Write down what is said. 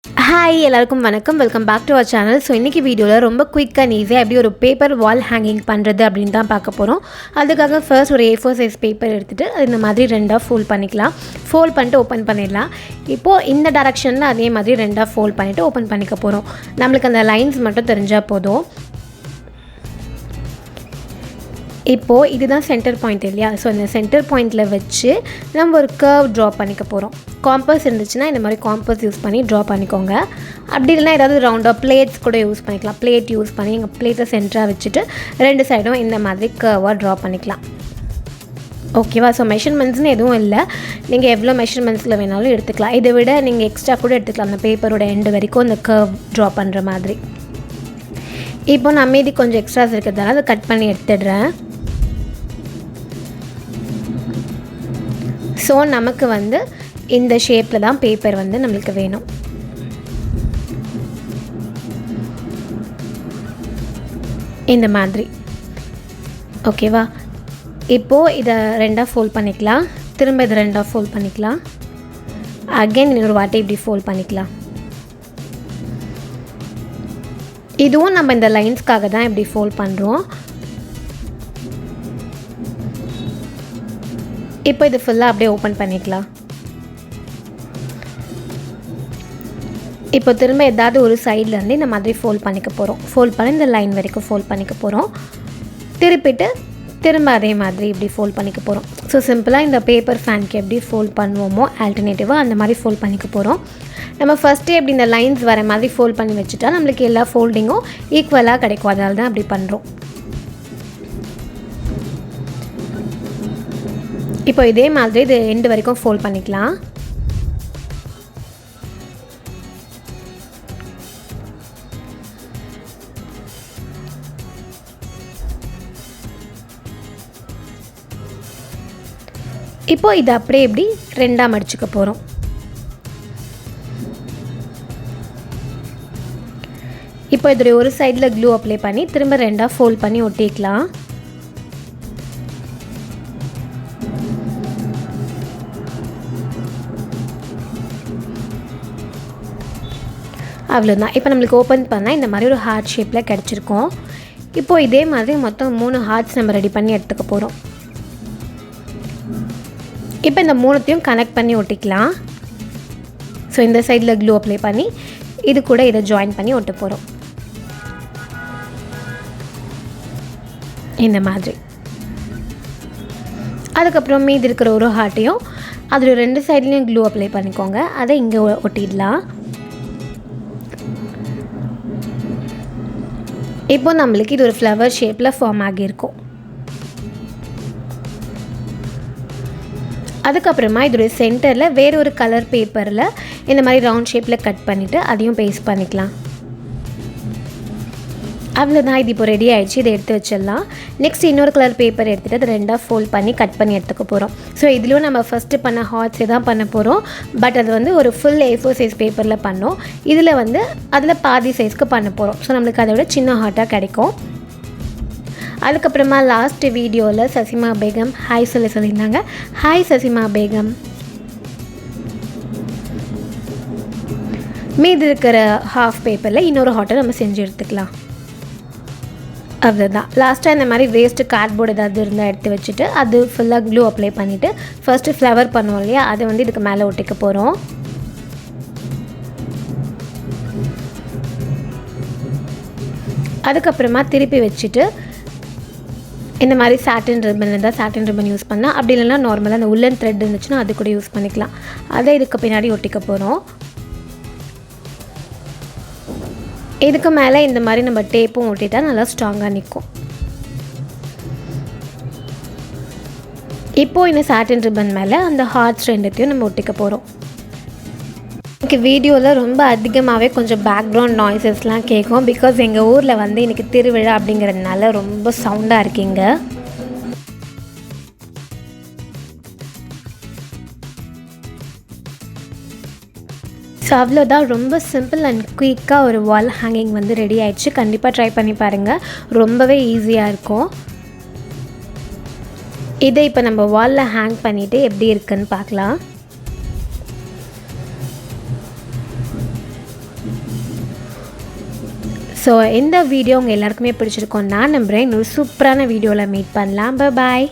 Hi எல்லாருக்கும் வணக்கம். Welcome back to our channel. So இன்றைக்கி வீடியோவில் ரொம்ப குயிக் அண்ட் ஈஸியாக எப்படி ஒரு பேப்பர் வால் ஹேங்கிங் பண்ணுறது அப்படின்னு தான் பார்க்க போகிறோம். அதுக்காக ஃபர்ஸ்ட் ஒரு A4 சைஸ் பேப்பர் எடுத்துகிட்டு அது இந்த மாதிரி ரெண்டாக ஃபோல்ட் பண்ணிக்கலாம். ஃபோல்ட் பண்ணிட்டு ஓப்பன் பண்ணிடலாம். இப்போது இந்த டேரெக்ஷனில் அதே மாதிரி ரெண்டாக ஃபோல்ட் பண்ணிவிட்டு ஓப்பன் பண்ணிக்க போகிறோம். நம்மளுக்கு அந்த லைன்ஸ் மட்டும் தெரிஞ்சால் போதும். இப்போது இதுதான் சென்டர் பாயிண்ட் இல்லையா? ஸோ இந்த சென்டர் பாயிண்டில் வச்சு நம்ம ஒரு கர்வ் ட்ரா பண்ணிக்க போகிறோம். காம்பஸ் இருந்துச்சுன்னா இந்த மாதிரி காம்பஸ் யூஸ் பண்ணி ட்ரா பண்ணிக்கோங்க. அப்படி இல்லைனா ஏதாவது ரவுண்டாக பிளேட்ஸ் கூட யூஸ் பண்ணிக்கலாம். பிளேட் யூஸ் பண்ணி எங்கள் பிளேட்டை சென்டராக வச்சுட்டு ரெண்டு சைடும் இந்த மாதிரி கர்வாக ட்ரா பண்ணிக்கலாம். ஓகேவா? ஸோ மெஷர்மெண்ட்ஸ்னு எதுவும் இல்லை. நீங்கள் எவ்வளோ மெஷர்மெண்ட்ஸில் வேணாலும் எடுத்துக்கலாம். இதை விட நீங்கள் எக்ஸ்ட்ரா கூட எடுத்துக்கலாம். அந்த பேப்பரோட எண்டு வரைக்கும் இந்த கர்வ் ட்ரா பண்ணுற மாதிரி. இப்போ நான் மீதி கொஞ்சம் எக்ஸ்ட்ராஸ் இருக்கிறதால அதை கட் பண்ணி எடுத்துடுறேன். ஸோ நமக்கு இந்த ஷேப்பில் தான் பேப்பர் நம்மளுக்கு வேணும். இந்த மாதிரி ஓகேவா? இப்போது இதை ரெண்டாக ஃபோல்ட் பண்ணிக்கலாம். திரும்ப இதை ரெண்டாக ஃபோல்ட் பண்ணிக்கலாம். அகெயின் இன்னொரு வாட்டி இப்படி ஃபோல்ட் பண்ணிக்கலாம். இதுவும் நம்ம இந்த லைன்ஸ்க்காக தான் இப்படி ஃபோல்ட் பண்ணுறோம். இப்போ இது ஃபுல்லாக அப்படியே ஓப்பன் பண்ணிக்கலாம். இப்போ திரும்ப ஏதாவது ஒரு சைட்லேருந்து இந்த மாதிரி ஃபோல்ட் பண்ணிக்க போகிறோம். ஃபோல்ட் பண்ணி இந்த லைன் வரைக்கும் ஃபோல்ட் பண்ணிக்க போகிறோம். திருப்பிட்டு திரும்ப அதே மாதிரி இப்படி ஃபோல்ட் பண்ணிக்க போகிறோம். ஸோ சிம்பிளாக இந்த பேப்பர் ஃபேனுக்கு எப்படி ஃபோல்ட் பண்ணுவோமோ ஆல்டர்னேட்டிவாக அந்த மாதிரி ஃபோல்ட் பண்ணிக்க போகிறோம். நம்ம ஃபஸ்ட்டே எப்படி இந்த லைன்ஸ் வர மாதிரி ஃபோல்ட் பண்ணி வச்சுட்டா நம்மளுக்கு எல்லா ஃபோல்டிங்கும் ஈக்குவலாக கிடைக்கும். அதனால தான் அப்படி பண்ணுறோம். இப்போ இதே மாதிரி இது எண்டு வரைக்கும் ஃபோல்ட் பண்ணிக்கலாம். இப்போ இது அப்படியே இப்படி ரெண்டாக மடிச்சுக்க போகிறோம். இப்போ இதோடைய ஒரு சைடில் க்ளூ அப்ளை பண்ணி திரும்ப ரெண்டாக ஃபோல்ட் பண்ணி ஒட்டிக்கலாம். அவ்வளோதான். இப்போ நம்மளுக்கு ஓப்பன் பண்ணால் இந்த மாதிரி ஒரு ஹார்ட் ஷேப்பில் கிடச்சிருக்கோம். இப்போது இதே மாதிரி மொத்தம் 3 ஹார்ட்ஸ் நம்ம ரெடி பண்ணி எடுத்துக்க போகிறோம். இப்போ இந்த 3த்தையும் கனெக்ட் பண்ணி ஒட்டிக்கலாம். ஸோ இந்த சைடில் க்ளூ அப்ளை பண்ணி இது கூட இதை ஜாயின் பண்ணி ஒட்ட போகிறோம். இந்த மாதிரி. அதுக்கப்புறம் மீதி இருக்கிற ஒரு ஹார்ட்டையும் அதில் 2 சைட்லேயும் க்ளூ அப்ளை பண்ணிக்கோங்க. அதை இங்கே ஒட்டிடலாம். இப்போ நம்மளுக்கு இது ஒரு ஃப்ளவர் ஷேப்பில் ஃபார்ம் ஆகியிருக்கும். அதுக்கப்புறமா இதோடைய சென்டரில் வேறு ஒரு கலர் பேப்பரில் இந்த மாதிரி ரவுண்ட் ஷேப்பில் கட் பண்ணிவிட்டு அதையும் பேஸ்ட் பண்ணிக்கலாம். அவ்வளோதான். இது இப்போ ரெடி ஆகிடுச்சு. இதை எடுத்து வச்சிடலாம். நெக்ஸ்ட் இன்னொரு கலர் பேப்பர் எடுத்துகிட்டு அதை ரெண்டாக ஃபோல்ட் பண்ணி கட் பண்ணி எடுத்துக்க போகிறோம். ஸோ இதுலேயும் நம்ம ஃபஸ்ட்டு பண்ண ஹார்ட்ஸே தான் பண்ண போகிறோம். பட் அது ஒரு ஃபுல் A4 சைஸ் பேப்பரில் பண்ணோம். இதில் அதில் பாதி சைஸ்க்கு பண்ண போகிறோம். ஸோ நம்மளுக்கு அதை விட சின்ன ஹார்ட்டாக கிடைக்கும். அதுக்கப்புறமா லாஸ்ட் வீடியோவில் சசிமா பேகம் ஹாய் சொல்லியிருந்தாங்க. ஹாய் சசிமா பேகம். மீதி இருக்கிற ஹாஃப் பேப்பரில் இன்னொரு ஹார்ட்டை நம்ம செஞ்சு எடுத்துக்கலாம். அவ்வளோதான். லாஸ்ட்டாக இந்த மாதிரி வேஸ்ட்டு கார்ட்போர்டு ஏதாவது இருந்தால் எடுத்து வச்சுட்டு அது ஃபுல்லாக க்ளூ அப்ளை பண்ணிவிட்டு ஃபஸ்ட்டு ஃப்ளவர் பண்ணுவோம் இல்லையா? அதை இதுக்கு மேலே ஒட்டிக்க போகிறோம். அதுக்கப்புறமா திருப்பி வச்சுட்டு இந்த மாதிரி சாட்டின் ரிப்பன் இருந்தால் சாட்டின் ரிப்பன் யூஸ் பண்ணால், அப்படி இல்லைன்னா நார்மலாக அந்த உள்ளன் த்ரெட் இருந்துச்சுன்னா அது கூட யூஸ் பண்ணிக்கலாம். அதை இதுக்கு பின்னாடி ஒட்டிக்க போகிறோம். இதுக்கு மேலே இந்த மாதிரி நம்ம டேப்பும் ஒட்டிட்டா நல்லா ஸ்ட்ராங்காக நிற்கும். இப்போது இந்த சாட்டின் ரிப்பன் மேலே அந்த ஹார்ட்ஸ் ரெண்டுத்தையும் நம்ம ஒட்டிக்க போகிறோம். எனக்கு வீடியோவில் ரொம்ப அதிகமாகவே கொஞ்சம் பேக்ரவுண்ட் நாய்ஸஸ்லாம் கேட்கும். பிகாஸ் எங்கள் ஊரில் இன்றைக்கி திருவிழா அப்படிங்கிறதுனால ரொம்ப சவுண்டாக இருக்கீங்க. ஸோ அவ்வளோதான். ரொம்ப சிம்பிள் அண்ட் குயிக்காக ஒரு வால் ஹேங்கிங் ரெடி ஆகிடுச்சு. கண்டிப்பாக ட்ரை பண்ணி பாருங்கள். ரொம்பவே ஈஸியாக இருக்கும். இதை இப்போ நம்ம வாலில் ஹேங் பண்ணிவிட்டு எப்படி இருக்குன்னு பார்க்கலாம். ஸோ இந்த வீடியோ உங்கள் எல்லாருக்குமே பிடிச்சிருக்கோம் நான் நம்புகிறேன். இன்னொரு சூப்பரான வீடியோவில் மீட் பண்ணலாம். பாய்.